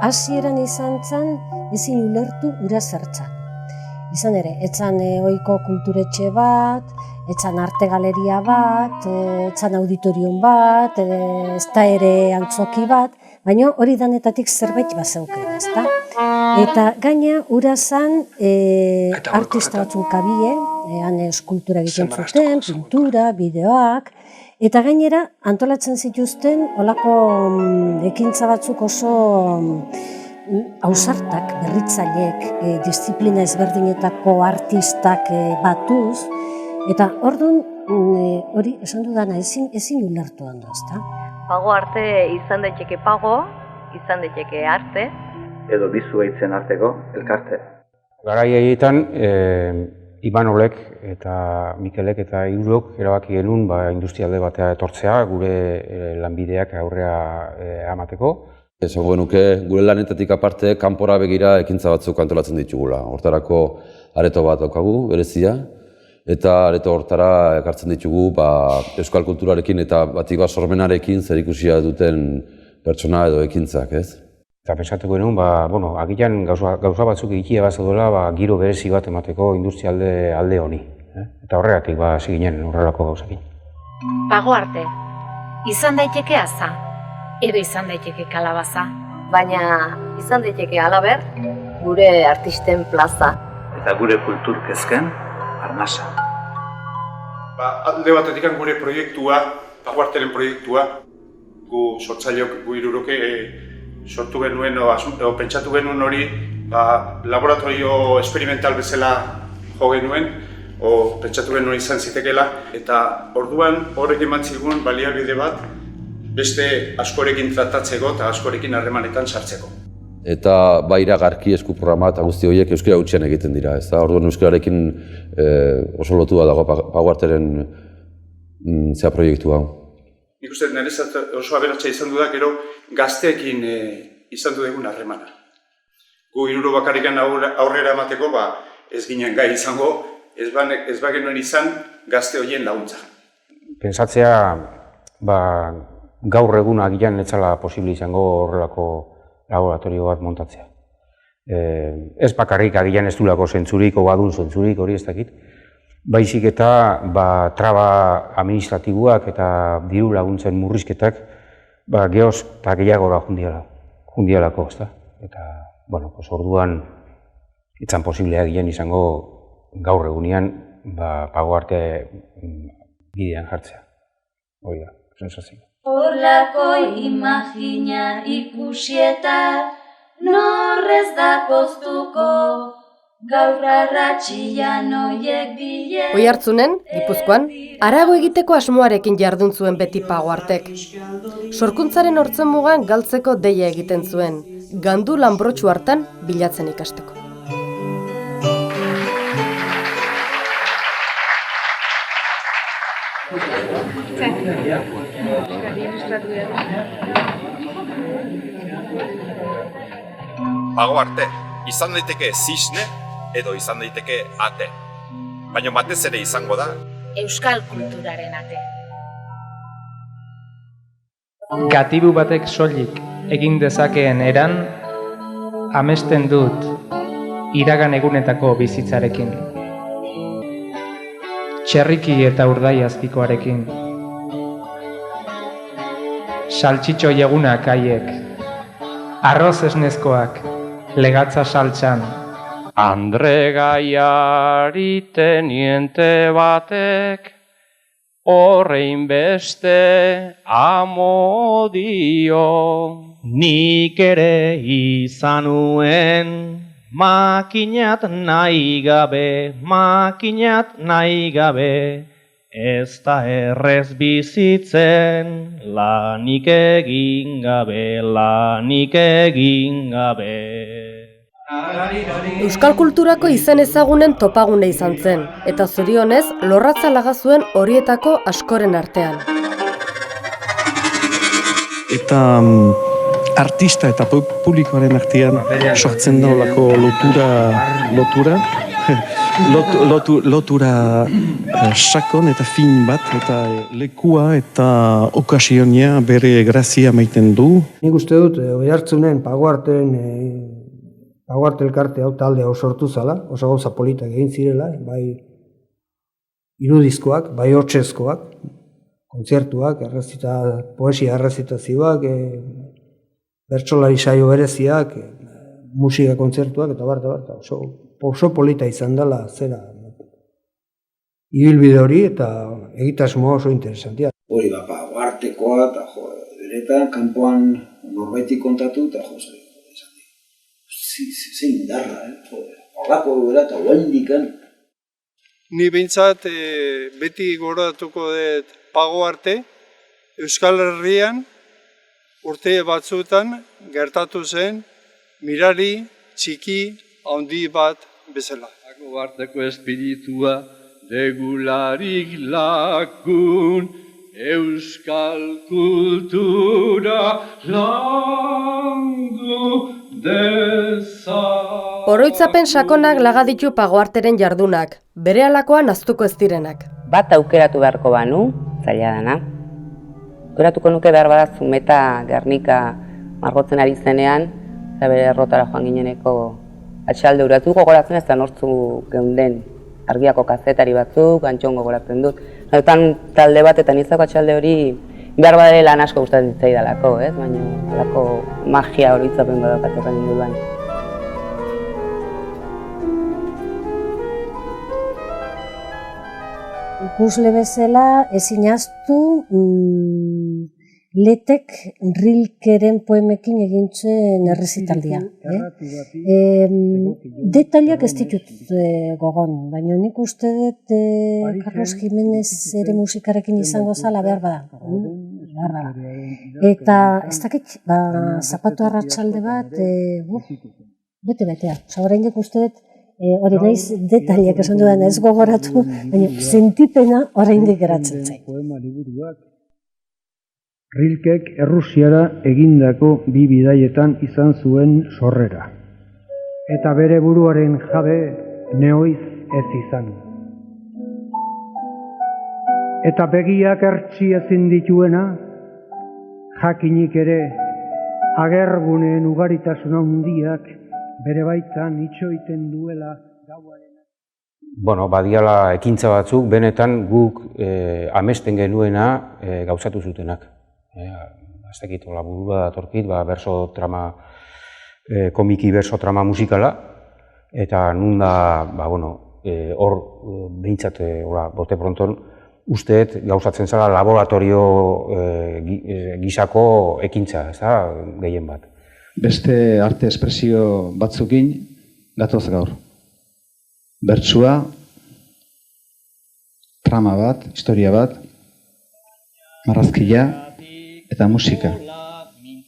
hasieran izan zen ezin ulertu ura zertzan. Izan ere, etzan ohiko kulturetxe bat, etzan arte galeria bat, etzan auditorium bat, ezta ere antzoki bat, baina hori danetatik zerbait bazeuken, ezta? Eta gaina ura zen artista batzuk kabie, han eskultura egiten zuten, pintura, bideoak, eta gainera antolatzen zituzten olako ekintza batzuk oso ausartak, berritzaileek, disiplina ezberdinetako artistak batuz, eta orduan hori esan dudana ezin ulertu ondo, ezta? Pago arte izan daiteke pago, izan daiteke arte. Edo bizu eitzen arteko elkarte. Garai haietan, Imanolek eta Mikelek eta hirurok erabaki genuen industrialde batea etortzea, gure lanbideak aurrera emateko. Esango genuke, gure lanetatik aparte, kanpora begira ekintza batzuk antolatzen ditugula. Hortarako areto bat daukagu, berezia, eta areto hortara ekartzen ditugu euskal kulturarekin eta batik sormenarekin zerikusia duten pertsona edo ekintzak, ez? Eta pensatuko genuen, agian gauza batzuk egitea bazedola giro berezi bat emateko industrialde alde honi. Eta horregatik hasi ginen horrelako gauzakin. Pago arte, izan daiteke aza, edo izan daiteke kalabaza. Baina izan daiteke halaber, gure artisten plaza. Eta gure kultur kezken, arnasa. Alde batetik gure proiektua, Pago Arteren proiektua, gu sortzaileok, gu hiruroke sortu genuen, o pentsatu genuen hori, laboratorio experimental bezala jo genuen, o pentsatu genuen izan zitekeela, eta orduan horrek eman zigun baliabide bat beste askorekin tratatzeko eta askorekin harremanetan sartzeko. Eta iragarki esku programa eta guzti horiek euskara hutsean egiten dira, ez da? Orduan euskararekin oso lotua dago Pago Arteren proiektu hau. Nik uste niretzat oso aberatsa izan dudak, gero gazteekin izan dugun harremana. Gu hiru bakarrikan aurrera emateko ez ginen gai izango, ez bagenuen izan gazte horien laguntza. Pentsatzea, gaur egun agian etzala posible izango horrelako laboratorio bat montatzea. Ez bakarrik agian ez duelako zentzurik, o badun zentzurik, hori ez dakit. Baizik eta traba administratiboak eta diru laguntzen murrizketak gehoz eta gehiagora jundialako, ezta? Eta, orduan etzan posiblea ginen izango gaur egunean Pago Arte bidean jartzea. Hori da, sensazio. Horlako imagina ikusi eta norrez da poztuko, gaur arratxian oiek bile... Oiartzunen, Gipuzkoan, harago egiteko asmoarekin jardun zuen beti Pago Artek. Sorkuntzaren hortzen mugan galtzeko deia egiten zuen, gandu lanbrotxu hartan bilatzen ikasteko. Pago Arte, izan daiteke zisne edo izan daiteke ate. Baina batez ere izango da euskal kulturaren ate. Gatibu batek soilik egin dezakeen eran, amesten dut iragan egunetako bizitzarekin. Txerriki eta urdai azpikoarekin. Saltxitxo egunak haiek, arroz esnezkoak, legatza saltxan. Andre Gaiari teniente batek, horrein beste amodio. Nik ere izanuen, makinat nahi gabe, ez da errez bizitzen, lanik egin gabe. Euskal kulturako izen ezagunen topagune izan zen, eta zorionez lorratza laga zuen horietako askoren artean. Eta artista eta publikoaren artean sortzen da olako lotura lotura sakon eta fin bat, eta lekua eta okasionia bere grazia maiten du. Nik uste dut, Oiartzunen Pagoarten elkarte hau talde hau sortu zala, oso gauza politak egin zirela, bai irudizkoak, bai hortzezkoak, kontzertuak, poesia errezitazioak, bertsolari saio bereziak, musika kontzertuak, eta oso polita izan dela zera. Ibilbide hori eta egitasmo oso interesantia. Hori Pagoartekoa, eta beretan, kanpoan norbaitik kontatu, eta zein indarra, horrako duela eta oaindikan. Ni behintzat beti gordatuko dut Pagoarte, Euskal Herrian urte batzuetan gertatu zen mirari txiki handi bat bezala. Pagoarteko espiritua degularik lagun, Euskal kultura landu deza. Oroitzapen sakonak laga ditu Pagoarteren jardunak, berehalakoan ahaztuko ez direnak. Bat aukeratu beharko banu, zaila dana. Aukeratuko nuke behar bada Zumeta Gernika margotzen ari zenean, eta bere errotara joan gineneko atxalde uratu gogoratzen ez da nortzu geunden argiako kazetari batzuk, Antxon gogoratzen dut. Hautan talde bat eta nizako atxalde hori behar badare lan asko gustatzen zitzaidalako, baina alako magia oroitzapen badaukat horren inguruan. Ikusle bezala ezin ahaztu Letek Rilkeren poemekin egin zuen errezitaldia. Detailak ez ditut gogon, baina nik uste dut Carlos Jimenez ere musikarekin izango zala behar bada. Eta ez dakit, zapatu arratsalde bat, bete-betea. Oraindik uste dut, hori naiz detailak esan dudan ez gogoratu, baina sentipena oraindik geratzen zait. Rilkek Errusiara egindako bi bidaietan izan zuen sorrera. Eta bere buruaren jabe neoiz ez izan. Eta begiak ertsi ezin dituena, jakinik ere agerguneen ugaritasuna handiak bere baitan itxoiten duela gauaren. Badiala ekintza batzuk, benetan guk amesten genuena gauzatu zutenak. Ez dakit, burua datorkit, berso trama, komiki berso trama musikala, eta nun da, hor behintzat, bote pronton, usteet gauzatzen zela laboratorio gisako ekintza, ez da, gehien bat. Beste arte espresio batzukin gatoz gaur. Bertsua, trama bat, historia bat, marrazkia, eta musika.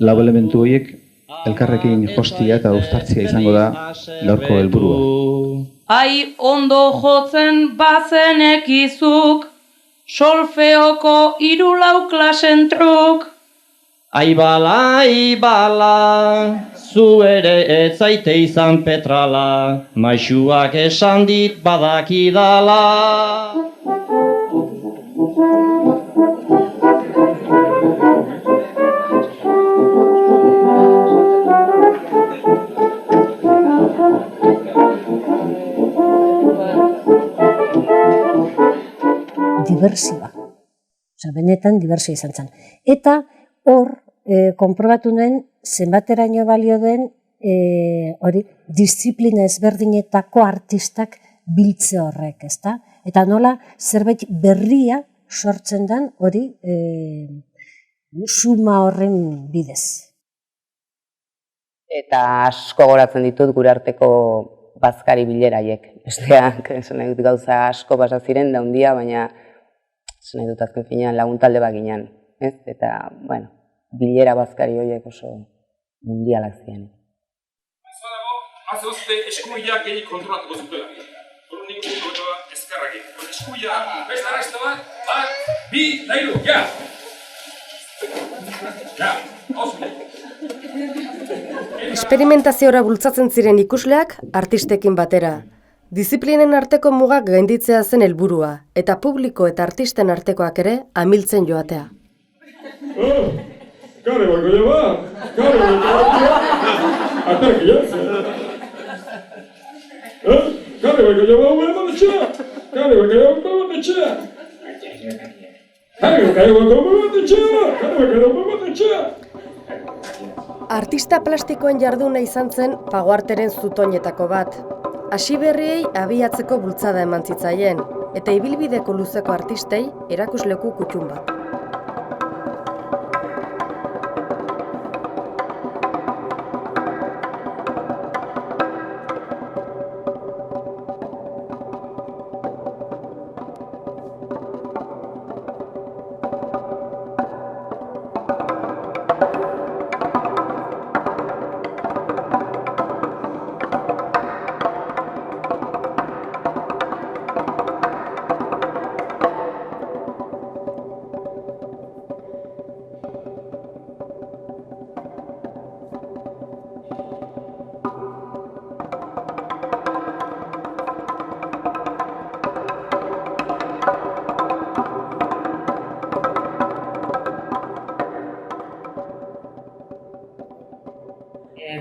Lau elementu horiek elkarrekin jostia eta uztartzia izango da gaurko helburua. Ai ondo jotzen bazenekizuk, solfeoko 3-4 klasen truk. Ai bala, zu ere ez zaite izan petrala, maixuak esan dit badakidala. Diversioa. Benetan diversioa izan zen. Eta hor, konprobatu nuen, zenbateraino balio den, disiplina ezberdinetako artistak biltze horrek, ezta? Eta nola, zerbait berria sortzen den hori suma horren bidez. Eta asko goratzen ditut gure arteko bazkari bileraiek. Besteak, gauza asko pasa ziren da hundia, baina nahi dut azken finean lagun talde bat ginen, eta, bilera bazkari horiek oso mundialak ziren. Azozte eskuiak egin kontrolatuko zutela. Nik gutu ezkarrak egin. Eskuia, beste arraizta bat, 2, 3, ja! Ja, oso. Esperimentaziora bultzatzen ziren ikusleak artistekin batera. Diziplinen arteko mugak gainditzea zen helburua, eta publiko eta artisten artekoak ere amiltzen joatea. Kare bako jaba! Kare bako jaba! Atak jatzen! Kare bako jaba hau eman etxea! Kare bako jaba eman etxea! Kare bako jaba eman etxea! Kare bako jaba eman etxea! Artista plastikoen jarduna izan zen Pagoarteren zutoinetako bat. Hasi berriei abiatzeko bultzada eman zitzaien, eta ibilbideko luzeko artistei erakusleku kutxun bat.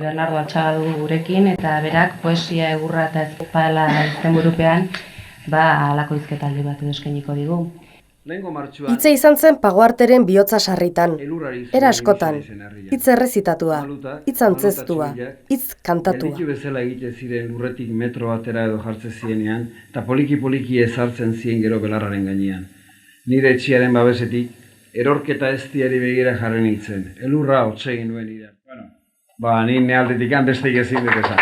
Bernardo Atxaga du gurekin, eta berak poesia egurra eta ezpala izenburupean halako hizketaldi bat edo eskainiko digu. Hitza izan zen Pagoarteren bihotza sarritan, era askotan, hitz errezitatua, hitz antzeztua, hitz kantatua. Gelditu bezala egite ziren lurretik metro batera edo jartze zienean, eta poliki-poliki ezartzen zien gero belarraren gainean. Nire etxiaren babesetik, erorketa eztiari begira jarren nintzen, elurra hotsegin nuen ira. Ni nealdetik bestek ezin dut esan.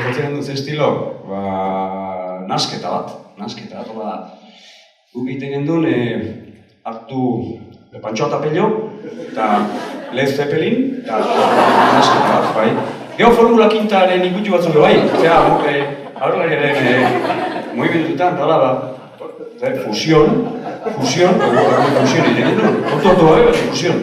Jotzen dut estilo, nasketa bat, guk egiten genduen hartu Pantxo eta Pello, eta Led Zeppelin, eta nasketa bat, bai. Gero Formula Quintaren ikutu batzuk, bai, aurrelariaren movimendutan, eta hola, fusión egiten dut, orto, fusión.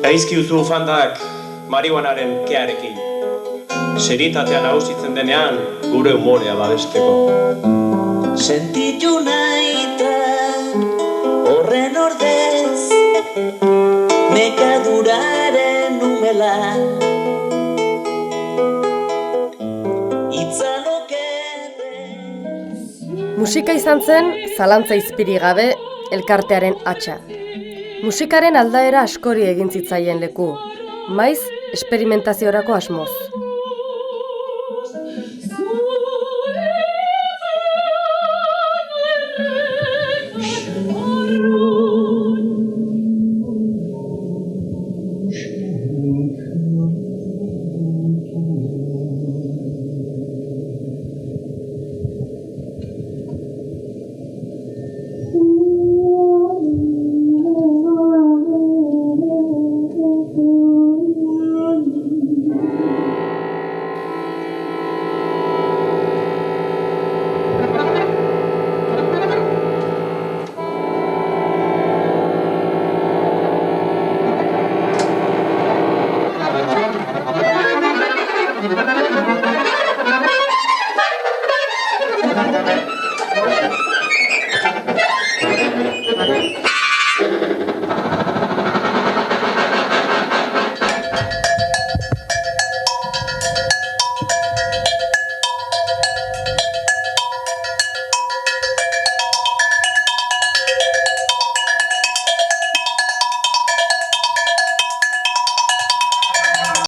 Gaizkiuzu fandak marihuanaren kearekin. Seritatean nagusitzen denean gure umorea babesteko. Sentitu nahitan horren ordez nekaduraren numela Musika izan zen zalantza izpiri gabe elkartearen hatsa. Musikaren aldaera askori egin zitzaien leku, maiz esperimentaziorako asmoz.